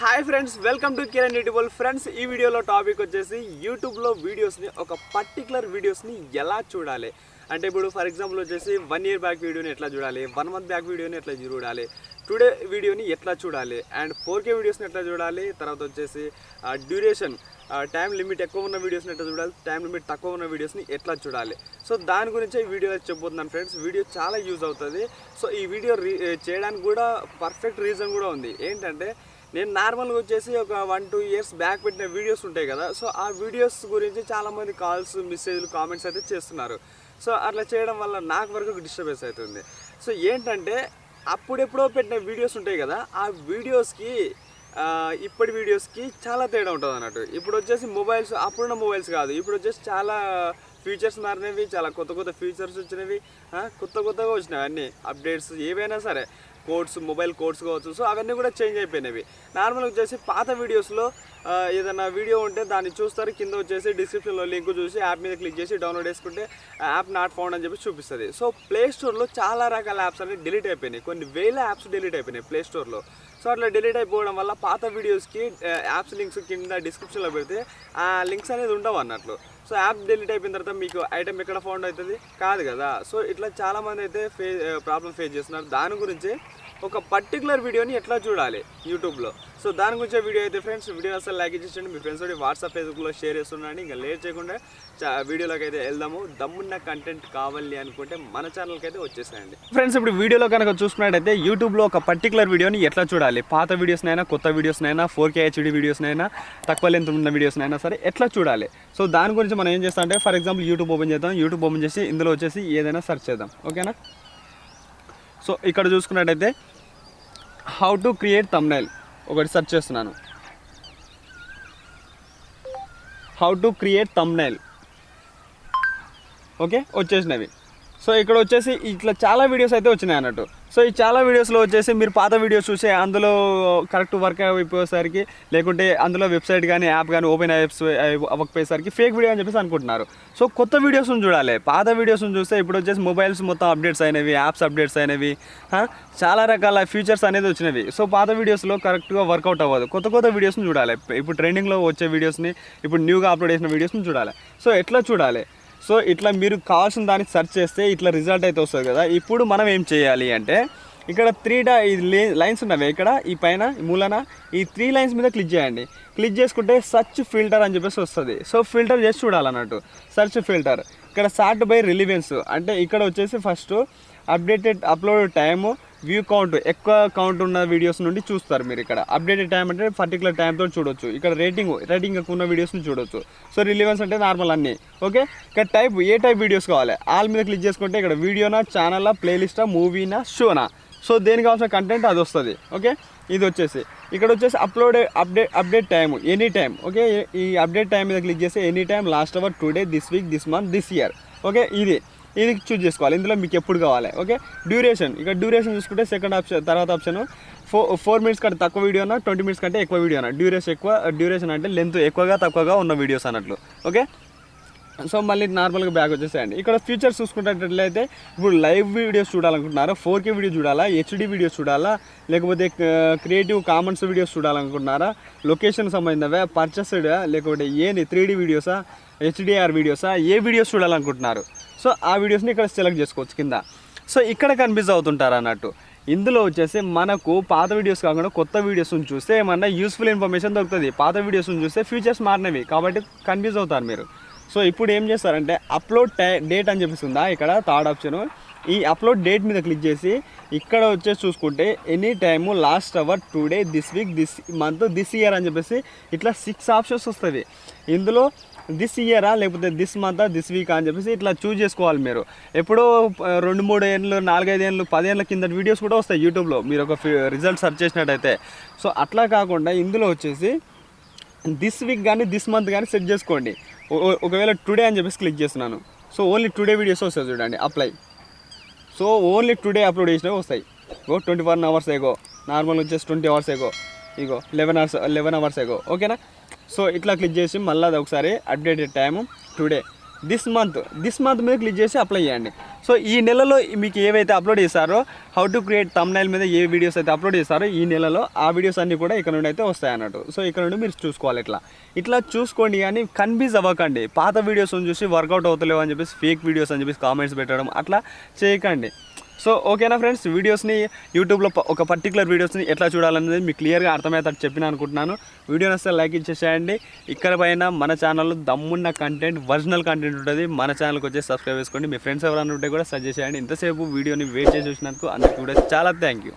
Hi friends, welcome to Kiran YouTube. Friends, ఈ వీడియోలో topic వచ్చేసి యూట్యూబ్లో వీడియోస్ని ఒక పర్టికులర్ వీడియోస్ని ఎలా చూడాలి అంటే, ఇప్పుడు ఫర్ ఎగ్జాంపుల్ వచ్చేసి 1 year బ్యాక్ వీడియోని ఎట్లా చూడాలి, 1 month బ్యాక్ వీడియోని ఎట్లా చూడాలి, టుడే వీడియోని ఎట్లా చూడాలి, అండ్ 4K వీడియోస్ని ఎట్లా చూడాలి, తర్వాత వచ్చేసి డ్యూరేషన్ టైం లిమిట్ ఎక్కువ ఉన్న వీడియోస్ని ఎట్లా చూడాలి, టైం లిమిట్ తక్కువ ఉన్న వీడియోస్ని ఎట్లా చూడాలి. సో దాని గురించి ఈ వీడియో చెప్పబోతున్నాను ఫ్రెండ్స్. వీడియో చాలా యూజ్ అవుతుంది. సో ఈ వీడియో చేయడానికి కూడా పర్ఫెక్ట్ రీజన్ కూడా ఉంది. ఏంటంటే, నేను నార్మల్గా వచ్చేసి ఒక 1-2 years బ్యాక్ పెట్టిన వీడియోస్ ఉంటాయి కదా. సో ఆ వీడియోస్ గురించి చాలామంది కాల్స్, మెసేజ్లు, కామెంట్స్ అయితే చేస్తున్నారు. సో అట్లా చేయడం వల్ల నాకు వరకు డిస్టర్బెన్స్ అవుతుంది. సో ఏంటంటే, అప్పుడెప్పుడో పెట్టిన వీడియోస్ ఉంటాయి కదా, ఆ వీడియోస్కి ఇప్పటి వీడియోస్కి చాలా తేడా ఉంటుంది అన్నట్టు. ఇప్పుడు వచ్చేసి మొబైల్స్, అప్పుడున్న మొబైల్స్ కాదు, ఇప్పుడు వచ్చేసి చాలా ఫీచర్స్ మారినవి, చాలా కొత్త కొత్త ఫీచర్స్ వచ్చినవి, కొత్తగా వచ్చినవి అన్నీ అప్డేట్స్ ఏవైనా సరే, కోడ్స్, మొబైల్ కోడ్స్ కావచ్చు. సో అవన్నీ కూడా చేంజ్ అయిపోయినవి. నార్మల్గా వచ్చేసి పాత వీడియోస్లో ఏదైనా వీడియో ఉంటే దాన్ని చూస్తారు, కింద వచ్చేసి డిస్క్రిప్షన్లో లింక్ చూసి యాప్ మీద క్లిక్ చేసి డౌన్లోడ్ చేసుకుంటే యాప్ నాట్ ఫౌండ్ అని చెప్పి చూపిస్తుంది. సో ప్లే స్టోర్లో చాలా రకాల యాప్స్ అనేవి డిలీట్ అయిపోయినాయి, కొన్ని వేల యాప్స్ డిలీట్ అయిపోయినాయి ప్లే స్టోర్లో. సో అట్లా డిలీట్ అయిపోవడం వల్ల పాత వీడియోస్కి యాప్స్ లింక్స్ కింద డిస్క్రిప్షన్లో పెడితే ఆ లింక్స్ అనేది ఉండవు అన్నట్లు. సో యాప్ డిలీట్ అయిపోయిన తర్వాత మీకు ఐటమ్ ఎక్కడ ఫౌండ్ అవుతుంది కాదు కదా. సో ఇట్లా చాలామంది అయితే ప్రాబ్లమ్ ఫేస్ చేస్తున్నారు. దాని గురించి ఒక పర్టికులర్ వీడియోని ఎట్లా చూడాలి యూట్యూబ్లో. సో దాని గురించి వీడియో అయితే ఫ్రెండ్స్, వీడియో అసలు లైక్ ఇచ్చేయండి, మీ ఫ్రెండ్స్ తోటి వాట్సాప్, ఫేస్బుక్లో షేర్ చేస్తున్నాండి. ఇంకా లేట్ చేయకుండా వీడియోలోకి అయితే వెళ్దాము. దమ్మున్న కంటెంట్ కావాలి అనుకుంటే మన ఛానల్కి అయితే వచ్చేసాయండి ఫ్రెండ్స్. ఇప్పుడు వీడియోలో కనుక చూసుకున్నట్టయితే యూట్యూబ్లో ఒక పర్టికులర్ వీడియోని ఎట్లా చూడాలి, పాత వీడియోస్నైనా, కొత్త వీడియోస్నైనా, 4K HD వీడియోస్నైనా, తక్కువ లెంత్ ఉన్న వీడియోస్నైనా సరే ఎట్లా చూడాలి. సో దాని గురించి మనం ఏం చేస్తాం అంటే, ఫర్ ఎగ్జాంపుల్ యూట్యూబ్ ఓపెన్ చేద్దాం. యూట్యూబ్ ఓపెన్ చేసి ఇందులో వచ్చేసి ఏదైనా సెర్చ్ చేద్దాం, ఓకేనా. సో ఇక్కడ చూసుకున్నట్టయితే హౌ టు క్రియేట్ థంబ్నైల్ ఒకటి సెర్చ్ చేస్తున్నాను. How to create thumbnail, okay, వచ్చేసినవి. సో ఇక్కడ వచ్చేసి ఇట్లా చాలా వీడియోస్ అయితే వచ్చినాయి అన్నట్టు. సో ఈ చాలా వీడియోస్లో వచ్చేసి మీరు పాత వీడియోస్ చూసే అందులో కరెక్ట్ వర్క్ అయిపోయేసరికి, లేకుంటే అందులో వెబ్సైట్ కానీ యాప్ కానీ ఓపెన్ అవ్వకపోయేసరికి ఫేక్ వీడియో అని చెప్పేసి అనుకుంటున్నారు. సో కొత్త వీడియోస్ని చూడాలి. పాత వీడియోస్ని చూస్తే ఇప్పుడు వచ్చేసి మొబైల్స్ మొత్తం అప్డేట్స్ అయినవి, యాప్స్ అప్డేట్స్ అయినవి, చాలా రకాల ఫీచర్స్ అనేది వచ్చినవి. సో పాత వీడియోస్లో కరెక్ట్గా వర్కౌట్ అవ్వదు. కొత్త వీడియోస్ని చూడాలి. ఇప్పుడు ట్రెండింగ్లో వచ్చే వీడియోస్ని, ఇప్పుడు న్యూగా అప్లోడ్ చేసిన వీడియోస్ని చూడాలి. సో ఎట్లా చూడాలి? సో ఇట్లా మీరు కావాల్సిన దానికి సెర్చ్ చేస్తే ఇట్లా రిజల్ట్ అయితే వస్తుంది కదా. ఇప్పుడు మనం ఏం చేయాలి అంటే, ఇక్కడ 3 లైన్స్ ఉన్నవి, ఇక్కడ ఈ పైన మూలన ఈ 3 lines మీద క్లిక్ చేయండి. క్లిక్ చేసుకుంటే సర్చ్ ఫిల్టర్ అని చెప్పేసి వస్తుంది. సో ఫిల్టర్ చేసి చూడాలన్నట్టు. సర్చ్ ఫిల్టర్ ఇక్కడ సార్ట్ బై రిలివెన్స్ అంటే, ఇక్కడ వచ్చేసి first updated upload time, view count, ఎక్కువ కౌంట్ ఉన్న వీడియోస్ నుండి చూస్తారు మీరు. ఇక్కడ అప్డేటెడ్ టైం అంటే పర్టికులర్ టైంతో చూడొచ్చు. ఇక్కడ రేటింగ్ ఎక్కువ ఉన్న వీడియోస్ని చూడొచ్చు. సో రిలివెన్స్ అంటే నార్మల్ అన్నీ, ఓకే. ఇక్కడ ఏ టైప్ వీడియోస్ కావాలి, ఆల్ మీద క్లిక్ చేసుకుంటే ఇక్కడ వీడియోనా, ఛానలా, ప్లేలిస్టా, మూవీనా, షోనా, సో దేనికి కావాల్సిన కంటెంట్ అది వస్తుంది, ఓకే. ఇది వచ్చేసి ఇక్కడ వచ్చేసి update time, any time, okay. ఈ అప్డేట్ టైం మీద క్లిక్ చేసి any time, last hour, today, this week, this month, this year, okay. ఇది చూజ్ చేసుకోవాలి. ఇందులో మీకు ఎప్పుడు కావాలి, ఓకే. డ్యూరేషన్, ఇక్కడ డ్యూరేషన్ చూసుకుంటే సెకండ్ ఆప్షన్, తర్వాత ఆప్షన్ 4 minutes కంటే తక్కువ వీడియోనా, 20 minutes కంటే ఎక్కువ వీడియోనా. డ్యూరేషన్ అంటే లెంత్ ఎక్కువగా తక్కువగా ఉన్న వీడియోస్ అన్నట్లు, ఓకే. సో మళ్ళీ నార్మల్గా బ్యాక్ వచ్చేసేయండి. ఇక్కడ ఫీచర్స్ చూసుకున్నట్లయితే, ఇప్పుడు లైవ్ వీడియోస్ చూడాలనుకుంటున్నారా, 4K వీడియో చూడాలా, HD వీడియోస్ చూడాలా, లేకపోతే క్రియేటివ్ కామన్స్ వీడియోస్ చూడాలనుకుంటున్నారా, లొకేషన్ సంబంధించినవా, పర్చేస్డ్, లేకపోతే 3D వీడియోసా, HDR వీడియోసా, ఏ వీడియోస్ చూడాలనుకుంటున్నారు. సో ఆ వీడియోస్ని ఇక్కడ సెలెక్ట్ చేసుకోవచ్చు కింద. సో ఇక్కడ కన్ఫ్యూజ్ అవుతుంటారు అన్నట్టు. ఇందులో వచ్చేసి మనకు పాత వీడియోస్ కాకుండా కొత్త వీడియోస్ని చూస్తే ఏమన్నా యూస్ఫుల్ ఇన్ఫర్మేషన్ దొరుకుతుంది. పాత వీడియోస్ని చూస్తే ఫీచర్స్ మారినవి కాబట్టి కన్ఫ్యూజ్ అవుతారు మీరు. సో ఇప్పుడు ఏం చేస్తారంటే, అప్లోడ్ డేట్ అని చెప్పిస్తుందా, ఇక్కడ థర్డ్ ఆప్షన్, ఈ అప్లోడ్ డేట్ మీద క్లిక్ చేసి ఇక్కడ వచ్చేసి చూసుకుంటే any time, last hour, today, this week, this month, this year అని చెప్పేసి ఇట్లా 6 ఆప్షన్స్ వస్తుంది. ఇందులో దిస్ ఇయరా, లేకపోతే దిస్ మంత్, దిస్ వీక్ అని చెప్పేసి ఇట్లా చూజ్ చేసుకోవాలి మీరు. ఎప్పుడో 2-3 ఏళ్ళు, 4-5 ఏళ్ళు, 10 ఏళ్ళ కింద వీడియోస్ కూడా వస్తాయి యూట్యూబ్లో మీరు ఒక రిజల్ట్ సెర్చ్ చేసినట్టయితే. సో అట్లా కాకుండా ఇందులో వచ్చేసి దిస్ వీక్ కానీ దిస్ మంత్ కానీ సెట్ చేసుకోండి. ఒకవేళ టుడే అని చెప్పేసి క్లిక్ చేస్తున్నాను. సో ఓన్లీ టుడే వీడియోస్ వస్తాయి చూడండి, apply. So only today upload చేసినవి వస్తాయి. 21 hours ఎగో, నార్మల్ వచ్చేసి 20 hours ఎగో, ఇగో 11 hours ఎగో, ఓకేనా. సో ఇట్లా క్లిక్ చేసి మళ్ళీ అది ఒకసారి updated time today, this month మీద క్లిక్ చేసి అప్లై చేయండి. సో ఈ నెలలో మీకు ఏవైతే అప్లోడ్ చేశారో హౌ టు క్రియేట్ థంబ్నైల్ మీద ఏ వీడియోస్ అయితే అప్లోడ్ చేశారో ఈ నెలలో ఆ వీడియోస్ అన్నీ కూడా ఇక్కడ నుండి అయితే వస్తాయి అన్నట్టు. సో ఇక్కడ నుండి మీరు చూసుకోవాలి. ఇట్లా చూసుకోండి, కానీ కన్ఫ్యూజ్ అవ్వకండి. పాత వీడియోస్ని చూసి వర్కౌట్ అవుతలేవు అని చెప్పేసి ఫేక్ వీడియోస్ అని చెప్పేసి కామెంట్స్ పెట్టడం అట్లా చేయకండి. సో ఓకేనా ఫ్రెండ్స్, వీడియోస్ని యూట్యూబ్లో ఒక పర్టికులర్ వీడియోస్ని ఎట్లా చూడాలనేది మీకు క్లియర్గా అర్థమయ్యేటట్టు చెప్పిన అనుకుంటున్నాను. వీడియోని వస్తే లైక్ ఇచ్చేసేయండి. ఇక్కడ పైన మన ఛానల్లో దమ్మున్న కంటెంట్, ఒరిజినల్ కంటెంట్ ఉంటుంది. మన ఛానల్కి వచ్చి సబ్స్క్రైబ్ చేసుకోండి. మీ ఫ్రెండ్స్ ఎవరైనా ఉంటే కూడా సజెస్ట్ చేయండి. ఇంతసేపు వీడియోని వెయిట్ చేసి చూసినందుకు అందరికీ కూడా చాలా థ్యాంక్ యూ.